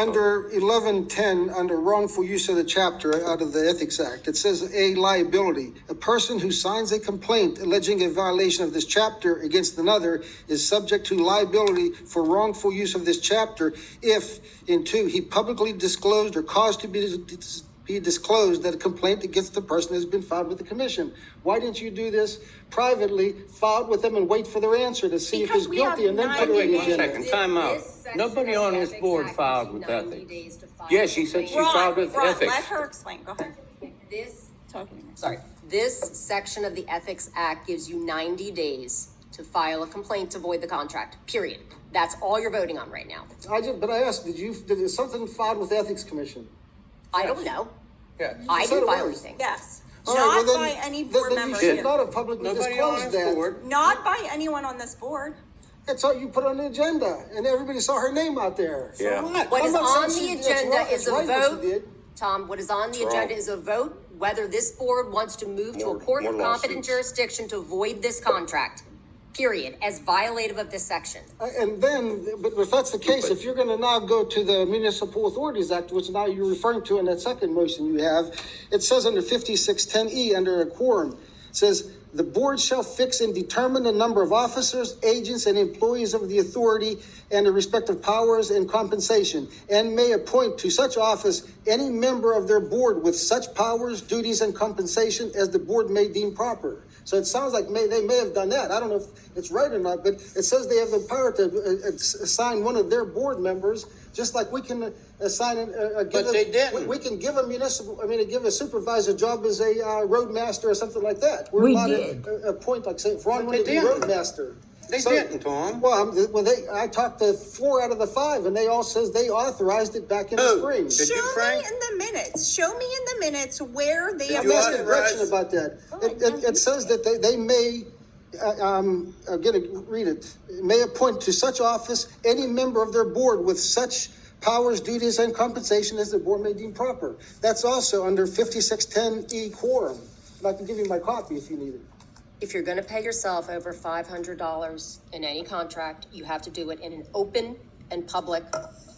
Under 1110, under wrongful use of the chapter out of the Ethics Act, it says a liability. A person who signs a complaint alleging a violation of this chapter against another is subject to liability for wrongful use of this chapter if, in 2, he publicly disclosed or caused to be disclosed that a complaint against the person has been filed with the commission. Why didn't you do this privately, filed with them and wait for their answer to see if he's guilty and then put it on the agenda? Second, time out. Nobody on this board filed with ethics. Yes, she said she filed with ethics. Let her explain. Go ahead. This section of the Ethics Act gives you 90 days to file a complaint to void the contract, period. That's all you're voting on right now. But I asked, did something filed with the Ethics Commission? I don't know. Yeah. I didn't file anything. Yes. All Not right, well, by any board member You should here. not have publicly Nobody on disclosed this that. board. Not by anyone on this board. That's all you put on the agenda, and everybody saw her name out there. So Yeah. What I'm is not on saying the that's agenda right, is it's a right what she vote. did. Tom, what is on the agenda is a vote whether this board wants to move to a court of competent jurisdiction to void this contract, period, as violative of this section. And then, but if that's the case, if you're going to now go to the Municipal Authorities Act, which now you're referring to in that second motion you have, it says under 5610E, under a quorum, it says, the board shall fix and determine the number of officers, agents, and employees of the authority and the respective powers and compensation, and may appoint to such office any member of their board with such powers, duties, and compensation as the board may deem proper. So it sounds like they may have done that. I don't know if it's right or not, but it says they have the power to assign one of their board members, just like we can assign. But they didn't. We can give give a supervisor job as a roadmaster or something like that. We're We allowed did. to appoint, like say, if Ron But wanted to they be didn't. roadmaster. They didn't, Tom. I talked to 4 out of the 5, and they all says they authorized it back in the Who? spring. Did Show you, me Frank? in the minutes. Show me in the minutes where they I'm you asking a authorize- question about that. It says that they may, read it, may appoint to such office any member of their board with such powers, duties, and compensation as the board may deem proper. That's also under 5610E quorum. And I can give you my copy if you need it. If you're going to pay yourself over $500 in any contract, you have to do it in an open and public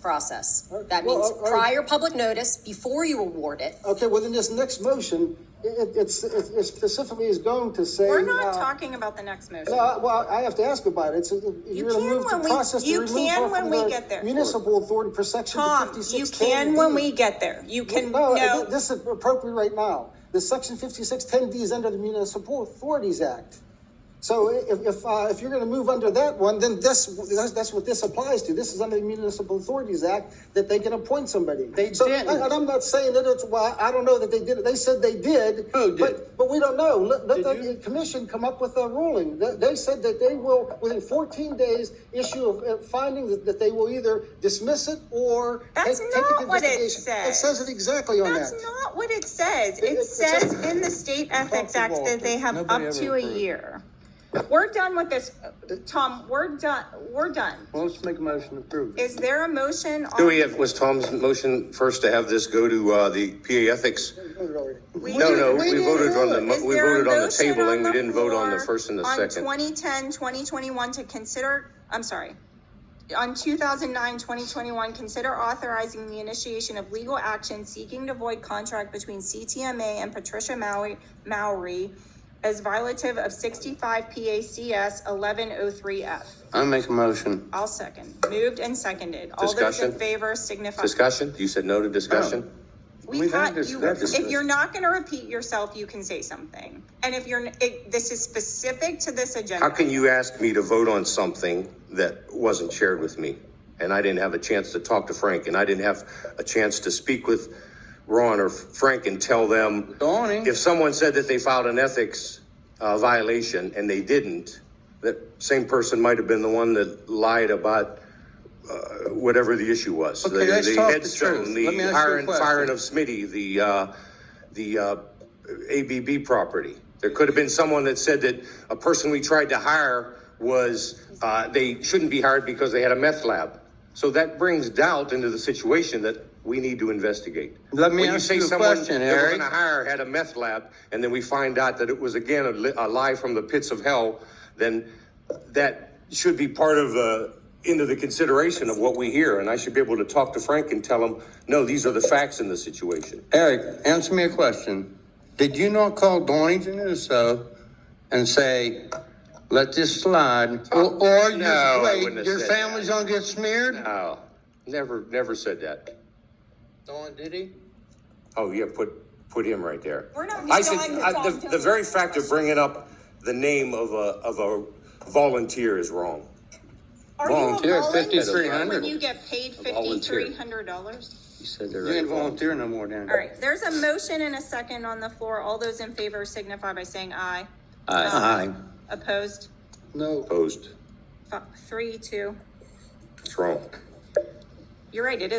process. That Well, means all right. prior public notice before you award it. Okay, well, then this next motion, it specifically is going to say. We're not talking about the next motion. No, well, I have to ask about it. You're going to can move the when we- process to you remove can her when from we the get there. Municipal Authority per section Tom, you 5610D. can when we get there. You can, No, this is appropriate right now. The section 5610D is under the Municipal Authorities Act. So if you're going to move under that one, then that's what this applies to. This is under the Municipal Authorities Act that they can appoint somebody. They so, didn't. And I'm not saying that it's, well, I don't know that they did it. They said they did. Who did? But we don't know. Let Did the you? commission come up with a ruling. They said that they will, within 14 days, issue a finding that they will either dismiss it or That's take not it what it investigation. says. It says it exactly on That's that. not what it says. It It says says- in the State Ethics Act that they have Nobody up ever to a approved. year. We're done with this. Tom, we're done. We're done. Well, let's make a motion to approve it. Is there a motion on? Was Tom's motion first to have this go to the PA ethics? We No, didn't- we voted on the, Is we there a voted on the motion tabling, we the didn't vote on the floor first and the on second. 2010, 2021 to consider, I'm sorry, on 2009, 2021, consider authorizing the initiation of legal action seeking to void contract between CTMA and Patricia Moury as violative of 65 PACS 1103F. I make a motion. I'll second. Moved and seconded. All those in Discussion? favor signify. Discussion? You said no to discussion? We've had discussion. If you're not going to repeat yourself, you can say something. And if this is specific to this agenda. How can you ask me to vote on something that wasn't shared with me? And I didn't have a chance to talk to Frank, and I didn't have a chance to speak with Ron or Frank and tell them. Donnie. If someone said that they filed an ethics violation and they didn't, that same person might have been the one that lied about whatever the issue was. Okay, let's talk the headstone, truth. the Let me ask you a question. firing of Smitty, the ABB property. There could have been someone that said that a person we tried to hire was, they shouldn't be hired because they had a meth lab. So that brings doubt into the situation that we need to investigate. Let me When ask you a someone question, that we're Eric. going to hire had a meth lab, and then we find out that it was again a lie from the pits of hell, then that should be part of into the consideration of what we hear, and I should be able to talk to Frank and tell him, no, these are the facts in the situation. Eric, answer me a question. Did you not call Donington and so and say, let this slide, or No, I wait, wouldn't have your said family's that. gonna get smeared? No, never said that. Don, did he? Oh, yeah, put him right there. We're not I said, trying to talk to the very fact of bringing up the name of a volunteer is wrong. Are Volunteer you a at volunteer 5,300. when you get paid volunteer. $5,300? You said they're. You ain't volunteer no more, Dan. All right, there's a motion and a second on the floor. All those in favor signify by saying aye. Aye. Opposed? No. Opposed. 3, 2. It's wrong. You're right, it is.